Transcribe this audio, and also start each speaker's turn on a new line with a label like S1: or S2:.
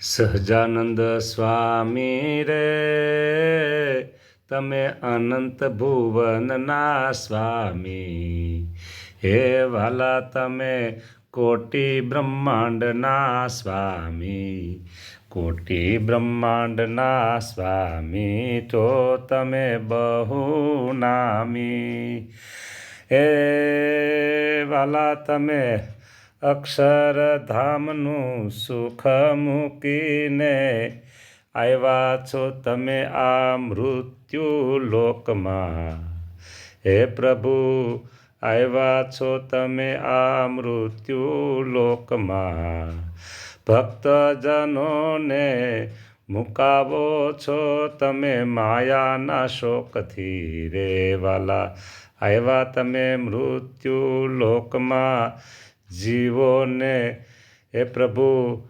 S1: સહજાનંદ સ્વામી રે તમે અનંત ભુવનના સ્વામી, હે વાલા તમે કોટી બ્રહ્માંડના સ્વામી, કોટી બ્રહ્માંડના સ્વામી તો તમે બહુ નામી. હે વાલા તમે અક્ષરધામનું સુખ મૂકીને આવ્યા છો તમે આ મૃત્યુ લોકમાં. હે પ્રભુ આવ્યા છો તમે આ મૃત્યુ લોકમાં. ભક્તજનોને મુકાવો છો તમે માયાના શોકથી રે વાલા. આવ્યા તમે મૃત્યુ લોકમાં જીવોને હે પ્રભુ